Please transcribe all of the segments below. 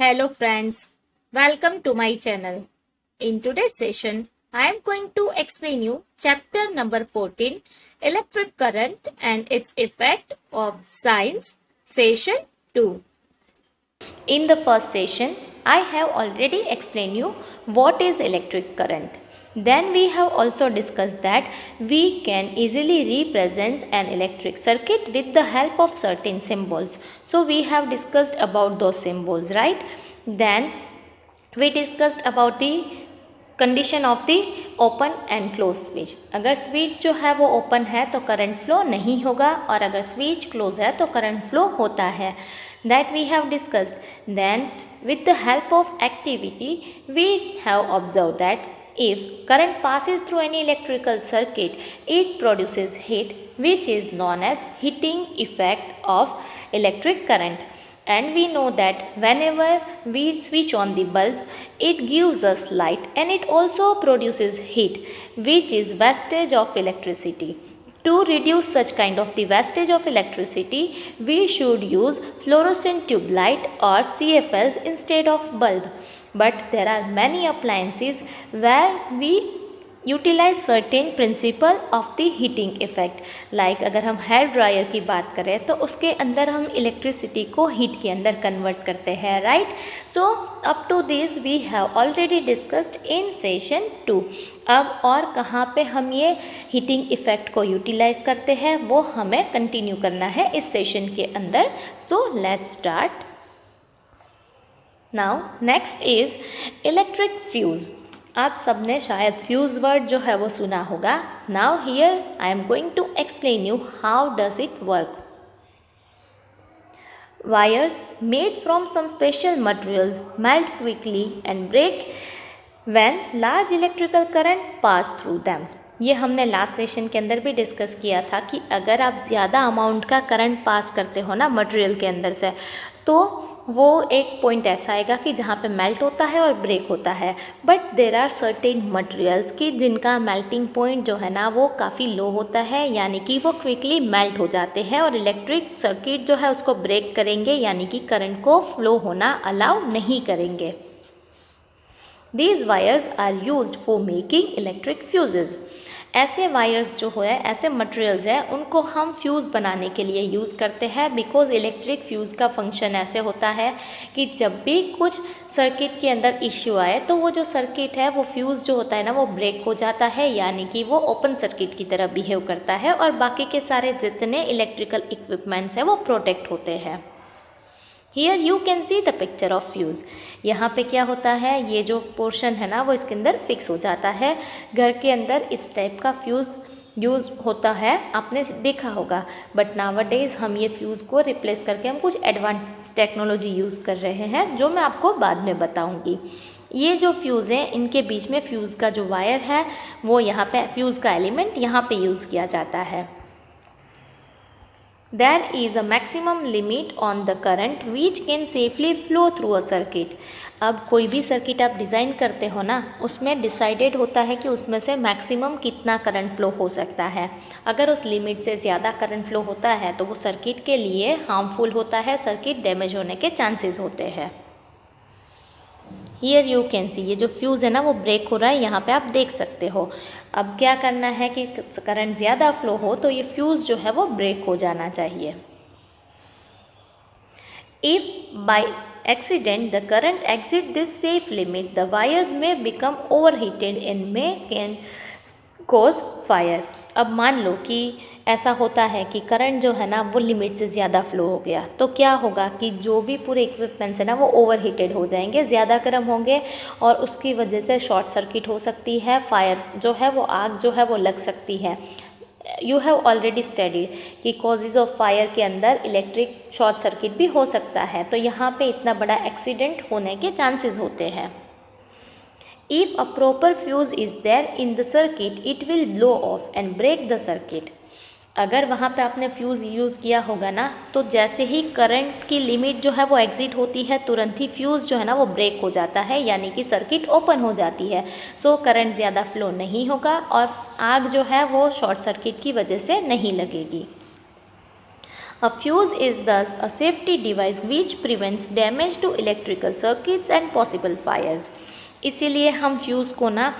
Hello friends, welcome to my channel. In today's session, I am going to explain you chapter number 14, Electric Current and its Effect of Science, session 2. In the first session, I have already explained you what is electric current. Then we have also discussed that we can easily represent an electric circuit with the help of certain symbols. So we have discussed about those symbols, right? Then we discussed about the condition of the open and close switch. अगर switch जो है वो open है तो current flow नहीं होगा और अगर स्विच क्लोज है तो करंट फ्लो होता है. That we have discussed. Then with the help of activity we have observed that if current passes through any electrical circuit it produces heat which is known as heating effect of electric current. And we know that whenever we switch on the bulb it gives us light and it also produces heat which is wastage of electricity. To reduce such kind of the wastage of electricity we should use fluorescent tube light or CFLs instead of bulb. But there are many appliances where we utilise certain principle of the heating effect. Like अगर हम hair dryer की बात करें तो उसके अंदर हम electricity को हीट के अंदर कन्वर्ट करते हैं, right. So up to this we have already discussed in session 2. अब और कहाँ पे हम ये हीटिंग इफेक्ट को यूटिलाइज करते हैं वो हमें कंटिन्यू करना है इस सेशन के अंदर. So let's start. Now next is electric fuse. आप सबने शायद फ्यूज़ वर्ड जो है वो सुना होगा. Now here I am going to explain you how does it work. Wires made from some special materials melt quickly and break when large electrical current pass through them. ये हमने last session के अंदर भी discuss किया था कि अगर आप ज़्यादा अमाउंट का करंट पास करते हो ना मटेरियल के अंदर से तो वो एक पॉइंट ऐसा आएगा कि जहाँ पे मेल्ट होता है और ब्रेक होता है. But there are certain materials कि जिनका मेल्टिंग पॉइंट जो है ना वो काफ़ी लो होता है, यानी कि वो क्विकली मेल्ट हो जाते हैं और इलेक्ट्रिक सर्किट जो है उसको ब्रेक करेंगे, यानी कि करंट को फ्लो होना अलाउ नहीं करेंगे. These wires are used for making electric fuses. ऐसे वायर्स जो है ऐसे मटेरियल्स हैं उनको हम फ्यूज़ बनाने के लिए यूज़ करते हैं. बिकॉज इलेक्ट्रिक फ्यूज़ का फंक्शन ऐसे होता है कि जब भी कुछ सर्किट के अंदर इश्यू आए तो वो जो सर्किट है वो फ्यूज़ जो होता है ना वो ब्रेक हो जाता है, यानी कि वो ओपन सर्किट की तरह बिहेव करता है और बाकी के सारे जितने इलेक्ट्रिकल इक्विपमेंट्स हैं वो प्रोटेक्ट होते हैं. Here you can see the picture of fuse. यहाँ पे क्या होता है, ये जो पोर्शन है ना वो इसके अंदर फिक्स हो जाता है. घर के अंदर इस टाइप का फ्यूज़ यूज़ होता है, आपने देखा होगा. बट नाउअडेज हम ये फ्यूज़ को रिप्लेस करके हम कुछ एडवांस टेक्नोलॉजी यूज़ कर रहे हैं जो मैं आपको बाद में बताऊँगी. ये जो फ्यूज़ हैं इनके बीच में फ्यूज़ का जो वायर है वो यहाँ पे फ्यूज़ का एलिमेंट यहाँ पे यूज़ किया जाता है. There is a maximum limit on the current which can safely flow through a circuit. अब कोई भी सर्किट आप डिज़ाइन करते हो ना उसमें डिसाइडेड होता है कि उसमें से मैक्सिमम कितना करंट फ्लो हो सकता है. अगर उस लिमिट से ज़्यादा करंट फ्लो होता है तो वो सर्किट के लिए हार्मफुल होता है, सर्किट डैमेज होने के चांसेस होते हैं. हियर यू कैन सी, ये जो फ्यूज़ है ना वो ब्रेक हो रहा है, यहाँ पे आप देख सकते हो. अब क्या करना है कि करंट ज़्यादा फ्लो हो तो ये फ्यूज़ जो है वो ब्रेक हो जाना चाहिए. If by accident the current exceed this safe limit the wires may become overheated and may can cause fire. अब मान लो कि ऐसा होता है कि करंट जो है ना वो लिमिट से ज़्यादा फ्लो हो गया तो क्या होगा कि जो भी पूरे इक्विपमेंट्स है ना वो ओवरहीटेड हो जाएंगे, ज़्यादा गर्म होंगे और उसकी वजह से शॉर्ट सर्किट हो सकती है, फायर जो है वो आग जो है वो लग सकती है. यू हैव ऑलरेडी स्टडीड कि कॉजेज ऑफ फायर के अंदर इलेक्ट्रिक शॉर्ट सर्किट भी हो सकता है, तो यहाँ पे इतना बड़ा एक्सीडेंट होने के चांसेस होते हैं. If a proper fuse is there in the circuit, it will blow off and break the circuit. अगर वहाँ पे आपने फ्यूज़ यूज़ किया होगा ना तो जैसे ही करंट की लिमिट जो है वो एग्ज़िट होती है तुरंत ही फ्यूज़ जो है ना वो ब्रेक हो जाता है, यानी कि सर्किट ओपन हो जाती है. सो करंट ज़्यादा फ्लो नहीं होगा और आग जो है वो शॉर्ट सर्किट की वजह से नहीं लगेगी. A fuse is thus a safety device which prevents damage to electrical circuits and possible fires. इसीलिए हम फ्यूज़ को ना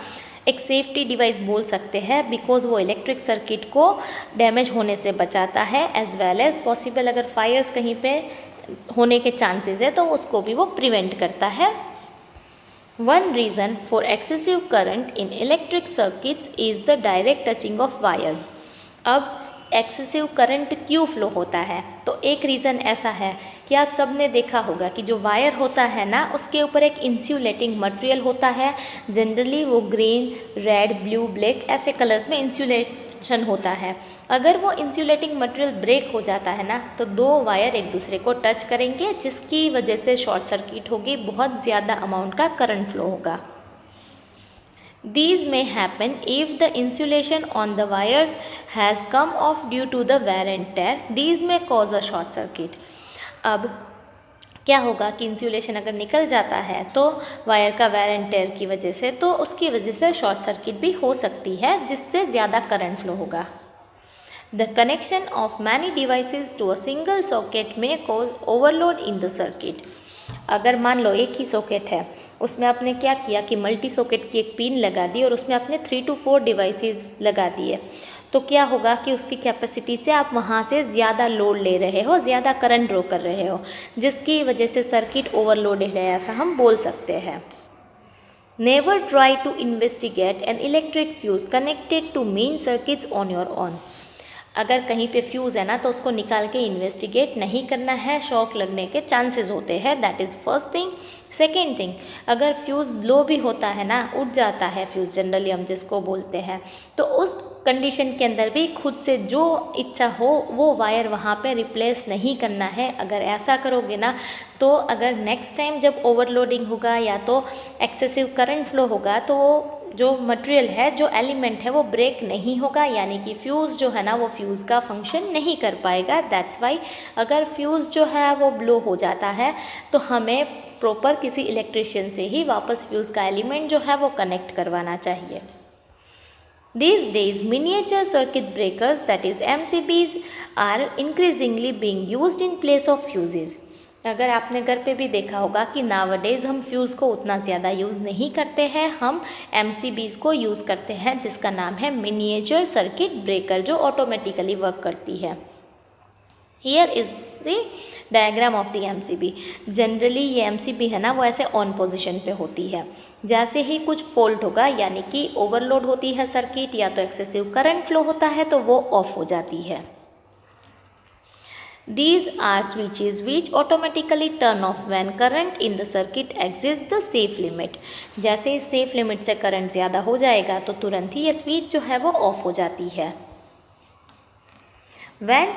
एक सेफ्टी डिवाइस बोल सकते हैं बिकॉज वो इलेक्ट्रिक सर्किट को डैमेज होने से बचाता है एज वेल एज पॉसिबल अगर फायर्स कहीं पे होने के चांसेस है तो उसको भी वो प्रिवेंट करता है. One reason for excessive current in electric circuits is the direct touching of wires. अब एक्सेसिव करंट क्यों फ्लो होता है? तो एक रीज़न ऐसा है कि आप सब ने देखा होगा कि जो वायर होता है ना उसके ऊपर एक इंसुलेटिंग मटेरियल होता है. जनरली वो ग्रीन, रेड, ब्लू, ब्लैक ऐसे कलर्स में इंसुलेशन होता है. अगर वो इंसुलेटिंग मटेरियल ब्रेक हो जाता है ना तो दो वायर एक दूसरे को टच करेंगे जिसकी वजह से शॉर्ट सर्किट होगी, बहुत ज़्यादा अमाउंट का करंट फ्लो होगा. These may happen if the insulation on the wires has come off due to the wear and tear. These may cause a short circuit. अब क्या होगा कि इंसुलेशन अगर निकल जाता है तो वायर का वेयर एंड टेयर की वजह से तो उसकी वजह से शॉर्ट सर्किट भी हो सकती है जिससे ज़्यादा करंट फ्लो होगा. The connection of many devices to a single socket may cause overload in the circuit. अगर मान लो एक ही सॉकेट है, उसमें आपने क्या किया कि मल्टी सॉकेट की एक पिन लगा दी और उसमें आपने 3 to 4 डिवाइसेस लगा दिए, तो क्या होगा कि उसकी कैपेसिटी से आप वहाँ से ज़्यादा लोड ले रहे हो, ज़्यादा करंट ड्रॉ कर रहे हो, जिसकी वजह से सर्किट ओवरलोडेड है ऐसा हम बोल सकते हैं. Never try to investigate an electric fuse connected to main circuits on your own. अगर कहीं पे फ्यूज़ है ना तो उसको निकाल के इन्वेस्टिगेट नहीं करना है, शॉक लगने के चांसेस होते हैं. That is first thing. Second thing, अगर फ्यूज़ ब्लो भी होता है ना, उठ जाता है फ्यूज़ जनरली हम जिसको बोलते हैं, तो उस कंडीशन के अंदर भी खुद से जो इच्छा हो वो वायर वहाँ पे रिप्लेस नहीं करना है. अगर ऐसा करोगे ना तो अगर नेक्स्ट टाइम जब ओवरलोडिंग होगा या तो एक्सेसिव करंट फ्लो होगा तो जो मटेरियल है, जो एलिमेंट है वो ब्रेक नहीं होगा, यानी कि फ्यूज़ जो है ना वो फ्यूज़ का फंक्शन नहीं कर पाएगा. दैट्स वाई अगर फ्यूज़ जो है वो ब्लो हो जाता है तो हमें प्रॉपर किसी इलेक्ट्रिशियन से ही वापस फ्यूज़ का एलिमेंट जो है वो कनेक्ट करवाना चाहिए. These days, miniature circuit breakers, that is MCBs, are increasingly being used in place of fuses. अगर आपने घर पे भी देखा होगा कि नावडेज हम फ्यूज़ को उतना ज़्यादा यूज़ नहीं करते हैं, हम MCBs को यूज़ करते हैं जिसका नाम है मिनिएचर सर्किट ब्रेकर, जो ऑटोमेटिकली वर्क करती है. Here is the diagram of the MCB. Generally ये MCB है ना वो ऐसे ऑन पोजिशन पे होती है. जैसे ही कुछ फॉल्ट होगा यानी कि ओवरलोड होती है सर्किट या तो एक्सेसिव करंट फ्लो होता है तो वो ऑफ हो जाती है. These are switches which automatically turn off when current in the circuit exceeds the safe limit. जैसे इस सेफ लिमिट से करंट ज़्यादा हो जाएगा तो तुरंत ही ये स्विच जो है वो ऑफ हो जाती है. When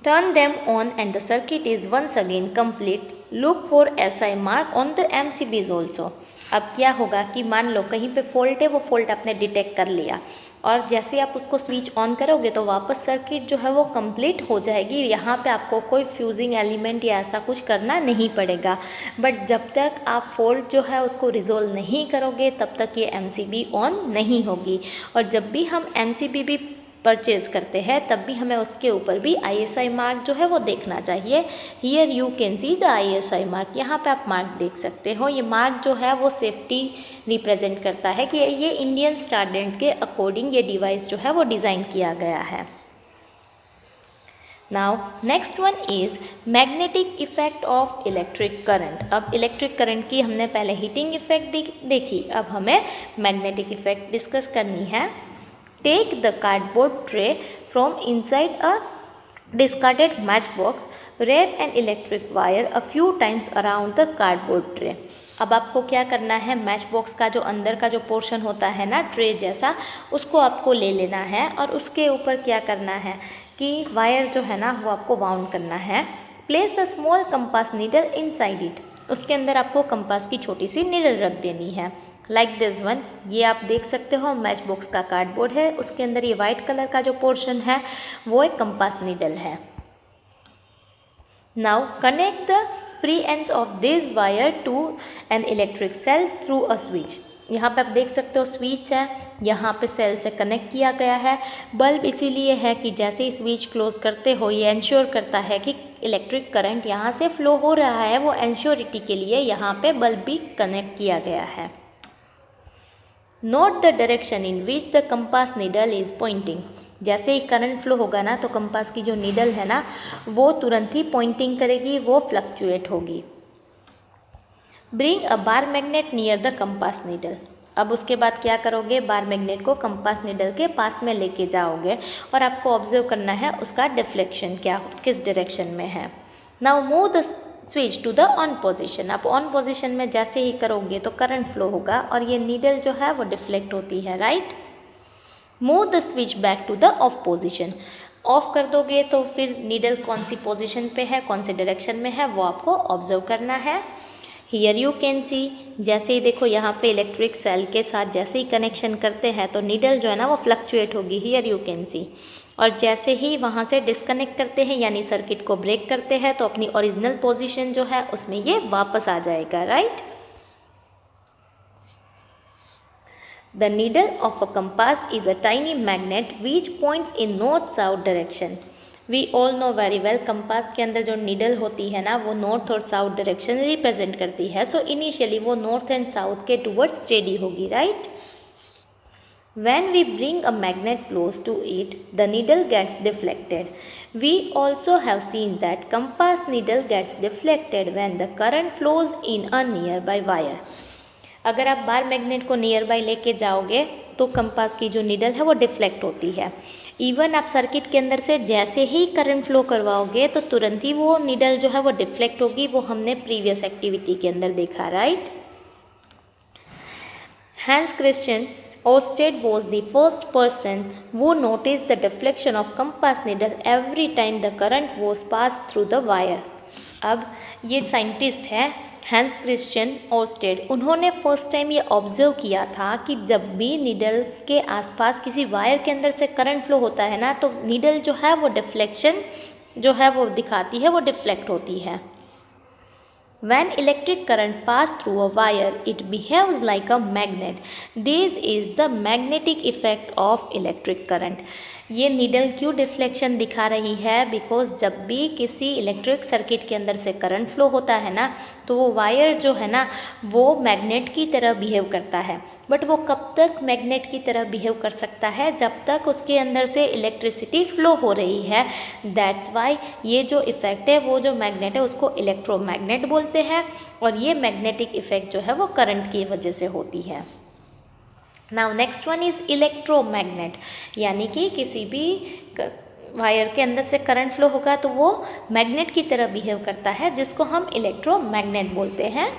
turn them on and the circuit is once again complete, look for SI mark on the MCBs also. अब क्या होगा कि मान लो कहीं पे फॉल्ट है, वो फॉल्ट आपने डिटेक्ट कर लिया और जैसे आप उसको स्विच ऑन करोगे तो वापस सर्किट जो है वो कंप्लीट हो जाएगी. यहाँ पे आपको कोई फ्यूजिंग एलिमेंट या ऐसा कुछ करना नहीं पड़ेगा. बट जब तक आप फॉल्ट जो है उसको रिजोल्व नहीं करोगे तब तक ये MCB ऑन नहीं होगी. और जब भी हम MCB भी परचेज़ करते हैं तब भी हमें उसके ऊपर भी ISI मार्क जो है वो देखना चाहिए. Here you can see the ISI mark. यहाँ पे आप मार्क देख सकते हो. ये मार्क जो है वो सेफ्टी रिप्रेजेंट करता है कि ये इंडियन स्टैंडर्ड के अकॉर्डिंग ये डिवाइस जो है वो डिज़ाइन किया गया है. Now next one is magnetic effect of electric current. अब इलेक्ट्रिक करंट की हमने पहले हीटिंग इफेक्ट देखी, अब हमें मैग्नेटिक इफेक्ट डिस्कस करनी है. Take the cardboard tray from inside a discarded matchbox. Wrap an electric wire a few times around the cardboard tray. अब आपको क्या करना है, मैच बॉक्स का जो अंदर का जो पोर्शन होता है ना ट्रे जैसा, उसको आपको ले लेना है और उसके ऊपर क्या करना है कि वायर जो है ना वो आपको वाउंड करना है. Place a small compass needle inside it. उसके अंदर आपको कंपास की छोटी सी नीडल रख देनी है. Like this one. ये आप देख सकते हो मैच बॉक्स का कार्डबोर्ड है, उसके अंदर ये वाइट कलर का जो पोर्शन है वो एक कंपास नीडल है. Now connect the free ends of this wire to an electric cell through a switch. यहाँ पे आप देख सकते हो स्विच है, यहाँ पे सेल से कनेक्ट किया गया है। बल्ब इसीलिए है कि जैसे ही स्विच क्लोज करते हो ये इंश्योर करता है कि इलेक्ट्रिक करंट यहाँ से फ्लो हो रहा है, वो इंश्योरिटी के लिए यहाँ पे बल्ब भी कनेक्ट किया गया है। Note the direction in which the compass needle is pointing. जैसे ही करंट फ्लो होगा ना तो कंपास की जो नीडल है ना वो तुरंत ही पॉइंटिंग करेगी, वो फ्लक्चुएट होगी। Bring a bar magnet near the compass needle. अब उसके बाद क्या करोगे, बार मैग्नेट को कंपास नीडल के पास में लेके जाओगे और आपको ऑब्जर्व करना है उसका डिफ्लेक्शन क्या किस डायरेक्शन में है। Now move the switch to the on position. आप ऑन पोजीशन में जैसे ही करोगे तो करंट फ्लो होगा और ये नीडल जो है वो डिफ्लेक्ट होती है, right. Move the switch back to the off position. Off कर दोगे तो फिर नीडल कौन सी पोजीशन पे है, कौन से डायरेक्शन में है, वो आपको ऑब्जर्व करना है। हियर यू कैन सी, जैसे ही देखो यहाँ पे इलेक्ट्रिक सेल के साथ जैसे ही कनेक्शन करते हैं तो नीडल जो है ना वो फ्लक्चुएट होगी, हियर यू कैन सी। और जैसे ही वहाँ से डिस्कनेक्ट करते हैं यानी सर्किट को ब्रेक करते हैं तो अपनी ओरिजिनल पोजीशन जो है उसमें ये वापस आ जाएगा, right. The needle of a compass is a tiny magnet which points in north south direction. We all know very well, compass के अंदर जो नीडल होती है ना वो नॉर्थ और साउथ डायरेक्शन रिप्रेजेंट करती है। सो इनिशियली वो नॉर्थ एंड साउथ के टूवर्ड्स स्टेडी होगी, right. When we bring a magnet close to it, the needle gets deflected. We also have seen that compass needle gets deflected when the current flows in a nearby wire. अगर आप bar magnet को near by लेके जाओगे तो compass की जो needle है वो डिफ्लेक्ट होती है। इवन आप सर्किट के अंदर से जैसे ही करंट फ्लो करवाओगे तो तुरंत ही वो नीडल जो है वो डिफ्लेक्ट होगी, वो हमने प्रीवियस एक्टिविटी के अंदर देखा, right. Hans Christian Ørsted was the first person who noticed the deflection of compass needle every time the current was passed through the wire. अब ये साइंटिस्ट है हैंस क्रिश्चियन ऑर्स्टेड, उन्होंने फर्स्ट टाइम ये observe किया था कि जब भी नीडल के आसपास किसी वायर के अंदर से करंट फ्लो होता है ना तो नीडल जो है वो डिफ्लेक्शन जो है वो दिखाती है, वो डिफ्लेक्ट होती है। When electric current passes through a wire, it behaves like a magnet. This is the magnetic effect of electric current. ये नीडल क्यों डिफ्लेक्शन दिखा रही है, बिकॉज जब भी किसी इलेक्ट्रिक सर्किट के अंदर से करंट फ्लो होता है ना तो वो वायर जो है ना वो मैग्नेट की तरह बिहेव करता है। बट वो कब तक मैग्नेट की तरह बिहेव कर सकता है, जब तक उसके अंदर से इलेक्ट्रिसिटी फ्लो हो रही है। दैट्स वाई ये जो इफ़ेक्ट है वो जो मैग्नेट है उसको इलेक्ट्रोमैग्नेट बोलते हैं और ये मैग्नेटिक इफ़ेक्ट जो है वो करंट की वजह से होती है। Now next one is electromagnet, यानी कि किसी भी वायर के अंदर से करंट फ्लो होगा तो वो मैग्नेट की तरह बिहेव करता है, जिसको हम इलेक्ट्रोमैग्नेट बोलते हैं।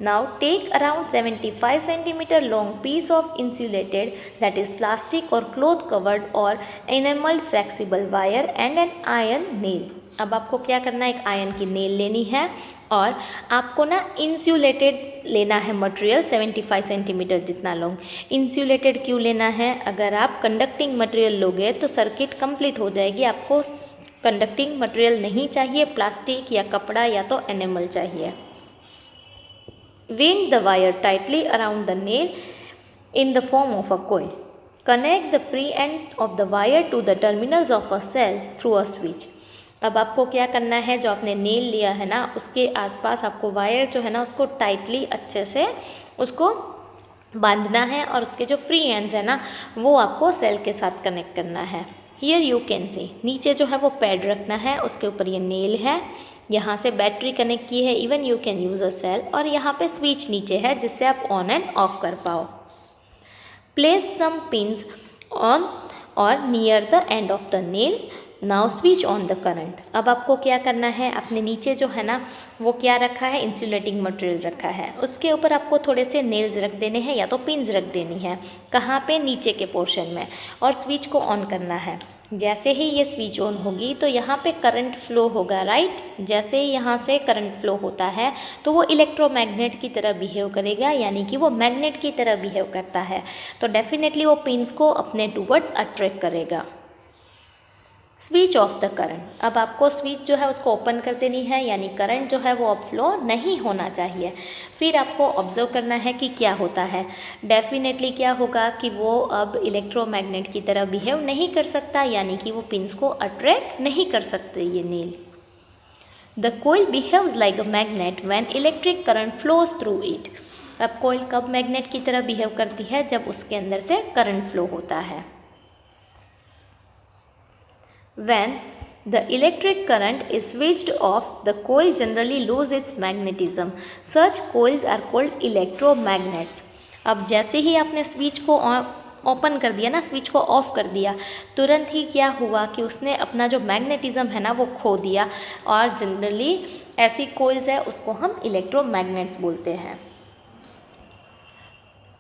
Now take around 75 cm long piece of insulated, that is plastic or cloth covered or enameled flexible wire and an iron nail. अब आपको क्या करना है, एक आयरन की नेल लेनी है और आपको ना इंसुलेटेड लेना है मटेरियल 75 सेंटीमीटर जितना लॉन्ग। इंसुलेटेड क्यों लेना है, अगर आप कंडक्टिंग मटेरियल लोगे तो सर्किट कंप्लीट हो जाएगी। आपको कंडक्टिंग मटेरियल नहीं चाहिए, प्लास्टिक या कपड़ा या तो एनिमल चाहिए। Wind the wire tightly around the nail in the form of a coil. Connect the free ends of the wire to the terminals of a cell through a switch. अब आपको क्या करना है, जो आपने नेल लिया है ना उसके आसपास आपको वायर जो है ना उसको टाइटली अच्छे से उसको बांधना है और उसके जो फ्री एंड्स है ना वो आपको सेल के साथ कनेक्ट करना है। हियर यू कैन सी, नीचे जो है वो पैड रखना है, उसके ऊपर ये नेल है, यहाँ से बैटरी कनेक्ट की है, even you can use a cell, और यहाँ पे स्विच नीचे है जिससे आप ऑन एंड ऑफ कर पाओ। प्लेस सम पिंस ऑन और near the end of the nail, now switch on the current. अब आपको क्या करना है, अपने नीचे जो है ना वो क्या रखा है, इंसुलेटिंग मटेरियल रखा है, उसके ऊपर आपको थोड़े से नेल्स रख देने हैं या तो पिंस रख देनी है, कहाँ पे, नीचे के पोर्शन में, और स्विच को ऑन करना है। जैसे ही ये स्विच ऑन होगी तो यहाँ पे करंट फ्लो होगा, राइट। जैसे ही यहाँ से करंट फ्लो होता है तो वो इलेक्ट्रोमैग्नेट की तरह बिहेव करेगा, यानी कि वो मैग्नेट की तरह बिहेव करता है, तो डेफिनेटली वो पिंस को अपने टूवर्ड्स अट्रैक्ट करेगा। Switch off the current. अब आपको स्विच जो है उसको ओपन कर देनी है, यानी करंट जो है वो अब फ्लो नहीं होना चाहिए। फिर आपको ऑब्जर्व करना है कि क्या होता है। डेफिनेटली क्या होगा कि वो अब इलेक्ट्रोमैग्नेट की तरह बिहेव नहीं कर सकता, यानी कि वो पिंस को अट्रैक्ट नहीं कर सकते ये नील। The coil behaves like a magnet when electric current flows through it. अब कोयल कब मैग्नेट की तरह बिहेव करती है? जब उसके अंदर से करंट फ्लो होता है। When the electric current is switched off, the coil generally loses its magnetism. Such coils are called electromagnets. अब जैसे ही आपने स्विच को ओपन कर दिया ना, स्विच को ऑफ कर दिया, तुरंत ही क्या हुआ कि उसने अपना जो मैग्नेटिज्म है ना वो खो दिया, और जनरली ऐसी कोइल्स है उसको हम इलेक्ट्रोमैग्नेट्स बोलते हैं।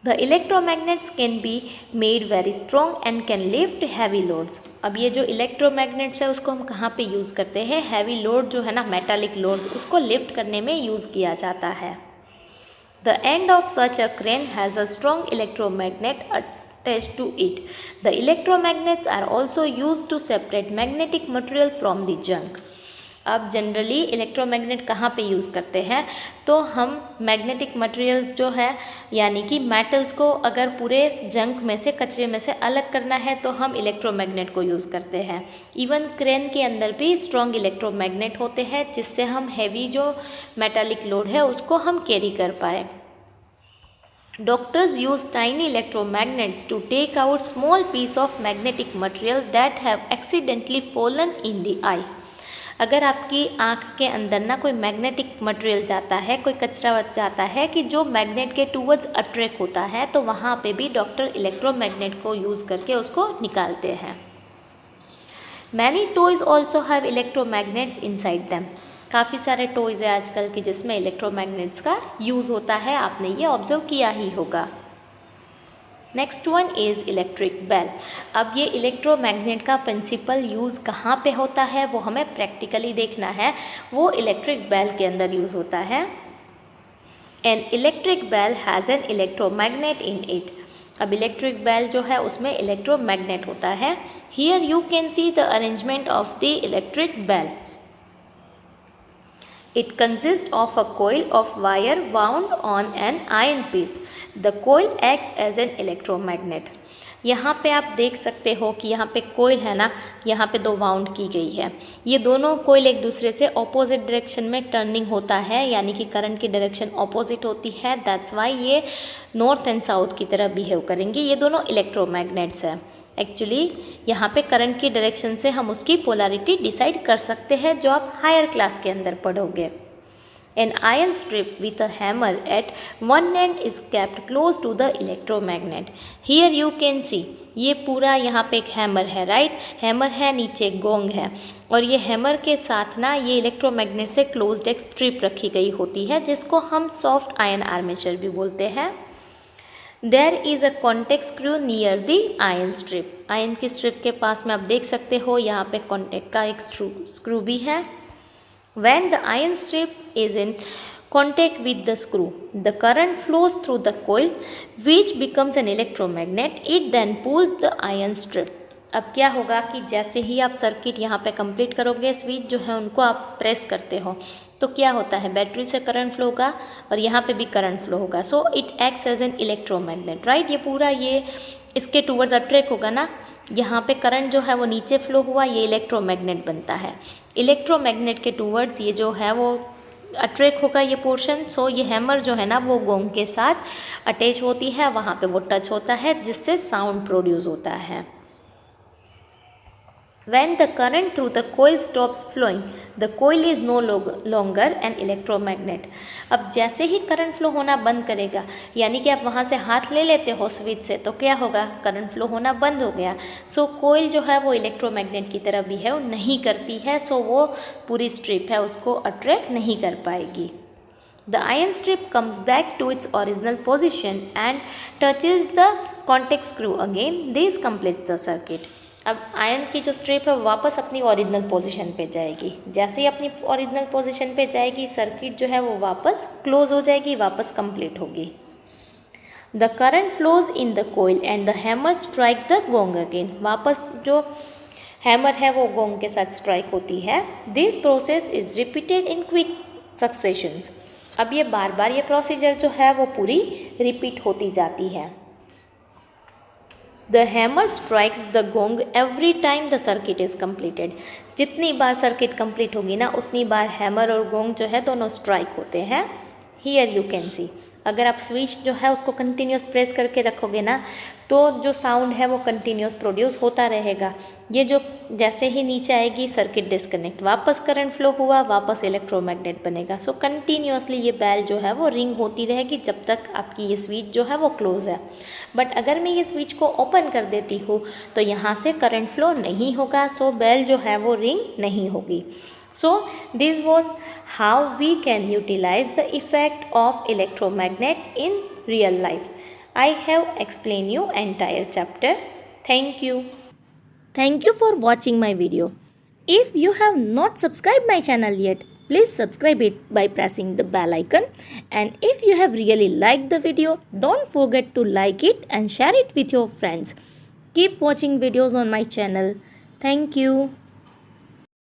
The electromagnets can be made very strong and can lift heavy loads. अब ये जो इलेक्ट्रोमैग्नेट्स है उसको हम कहाँ पे यूज़ करते हैं? हैवी लोड जो है ना, मेटालिक लोड्स, उसको लिफ्ट करने में यूज़ किया जाता है। The end of such a crane has a strong electromagnet attached to it. The electromagnets are also used to separate magnetic material from the junk. अब जनरली इलेक्ट्रोमैग्नेट कहाँ पे use करते हैं? तो हम मैग्नेटिक मटेरियल्स जो है यानी कि मेटल्स को अगर पूरे जंक में से, कचरे में से अलग करना है तो हम इलेक्ट्रोमैग्नेट को यूज़ करते हैं। इवन क्रेन के अंदर भी स्ट्रॉन्ग इलेक्ट्रोमैग्नेट होते हैं जिससे हम हैवी जो मेटालिक लोड है उसको हम कैरी कर पाए। Doctors use tiny electromagnets to take out small piece of magnetic material that have accidentally fallen in the eye. अगर आपकी आँख के अंदर ना कोई मैग्नेटिक मटेरियल जाता है, कोई कचरा जाता है कि जो मैग्नेट के टूवर्ड्स अट्रैक्ट होता है, तो वहाँ पे भी डॉक्टर इलेक्ट्रोमैग्नेट को यूज़ करके उसको निकालते हैं। Many toys also have electromagnets inside them. काफ़ी सारे टॉयज़ है आजकल के जिसमें इलेक्ट्रोमैग्नेट्स का यूज़ होता है, आपने ये ऑब्जर्व किया ही होगा। Next one is electric bell. अब ये इलेक्ट्रोमैग्नेट का प्रिंसिपल यूज़ कहाँ पे होता है वो हमें प्रैक्टिकली देखना है। वो इलेक्ट्रिक बेल के अंदर यूज़ होता है। An electric bell has an electromagnet in it. अब इलेक्ट्रिक बेल जो है उसमें इलेक्ट्रोमैग्नेट होता है। Here you can see the arrangement of the electric bell. It consists of a coil of wire wound on an iron piece. The coil acts as an electromagnet. यहाँ पे आप देख सकते हो कि यहाँ पे कोयल है ना, यहाँ पे दो वाउंड की गई है। ये दोनों कोयल एक दूसरे से ऑपोजिट डायरेक्शन में टर्निंग होता है, यानी कि करंट की डायरेक्शन ऑपोजिट होती है। दैट्स वाई ये नॉर्थ एंड साउथ की तरह बिहेव करेंगे। ये दोनों इलेक्ट्रोमैग्नेट्स हैं। एक्चुअली यहाँ पे करंट की डायरेक्शन से हम उसकी पोलैरिटी डिसाइड कर सकते हैं, जो आप हायर क्लास के अंदर पढ़ोगे। An iron strip with a hammer at one end is kept close to the electromagnet. Here you can see, ये पूरा यहाँ पे एक हैमर है, राइट। हैमर है, नीचे एक गोंग है, और ये हैमर के साथ ना ये इलेक्ट्रोमैग्नेट से क्लोज्ड एक स्ट्रिप रखी गई होती है जिसको हम सॉफ्ट आयरन आर्मेचर भी बोलते हैं। There is a contact screw near the iron strip. Iron की स्ट्रिप के पास में आप देख सकते हो यहाँ पे कॉन्टेक्ट का एक स्क्रू भी है। When the iron strip is in contact with the screw, the current flows through the coil which becomes an electromagnet. It then pulls the iron strip. अब क्या होगा कि जैसे ही आप सर्किट यहाँ पे कंप्लीट करोगे, स्विच जो है उनको आप प्रेस करते हो, तो क्या होता है, बैटरी से करंट फ्लो होगा और यहाँ पे भी करंट फ्लो होगा। So it acts as an electromagnet, right. ये पूरा ये इसके टूवर्ड्स अट्रैक्ट होगा ना, यहाँ पे करंट जो है वो नीचे फ्लो हुआ, ये इलेक्ट्रोमैग्नेट बनता है। इलेक्ट्रोमैग्नेट के टूवर्ड्स ये जो है वो अट्रैक्ट होगा ये पोर्शन। सो ये हैमर जो है ना वो गोंग के साथ अटैच होती है, वहाँ पे वो टच होता है जिससे साउंड प्रोड्यूस होता है। When the current through the coil stops flowing, the coil is no longer an electromagnet. अब जैसे ही करंट फ्लो होना बंद करेगा, यानी कि आप वहाँ से हाथ ले लेते हो स्विच से, तो क्या होगा, करंट फ्लो होना बंद हो गया। सो कोयल जो है वो इलेक्ट्रोमैग्नेट की तरह बिहेव नहीं करती है, सो वो पूरी स्ट्रिप है उसको अट्रैक्ट नहीं कर पाएगी। The iron strip comes back to its original position and touches the contact screw again. This completes the circuit. अब आयरन की जो स्ट्रिप है वापस अपनी ओरिजिनल पोजीशन पे जाएगी। जैसे ही अपनी ओरिजिनल पोजीशन पे जाएगी, सर्किट जो है वो वापस क्लोज हो जाएगी, वापस कंप्लीट होगी। The current flows in the coil and the hammer strike the gong again. वापस जो हैमर है वो गोंग के साथ स्ट्राइक होती है। This process is repeated in quick successions. अब ये बार बार ये प्रोसीजर जो है वो पूरी रिपीट होती जाती है। The hammer strikes the gong every time the circuit is completed. जितनी बार सर्किट कंप्लीट होगी ना उतनी बार हैमर और गोंग जो है दोनों स्ट्राइक होते हैं। हियर यू कैन सी, अगर आप स्विच जो है उसको कंटिन्यूस प्रेस करके रखोगे ना तो जो साउंड है वो कंटिन्यूस प्रोड्यूस होता रहेगा। ये जो जैसे ही नीचे आएगी सर्किट डिस्कनेक्ट, वापस करंट फ्लो हुआ, वापस इलेक्ट्रोमैग्नेट बनेगा। सो कंटिन्यूसली ये बेल जो है वो रिंग होती रहेगी जब तक आपकी ये स्विच जो है वो क्लोज है। बट अगर मैं ये स्विच को ओपन कर देती हूँ तो यहाँ से करंट फ्लो नहीं होगा, सो बेल जो है वो रिंग नहीं होगी। So this was how we can utilize the effect of electromagnet in real life. I have explained you entire chapter. Thank you. Thank you for watching my video. If you have not subscribed my channel yet, please subscribe it by pressing the bell icon. And if you have really liked the video, don't forget to like it and share it with your friends. Keep watching videos on my channel. Thank you.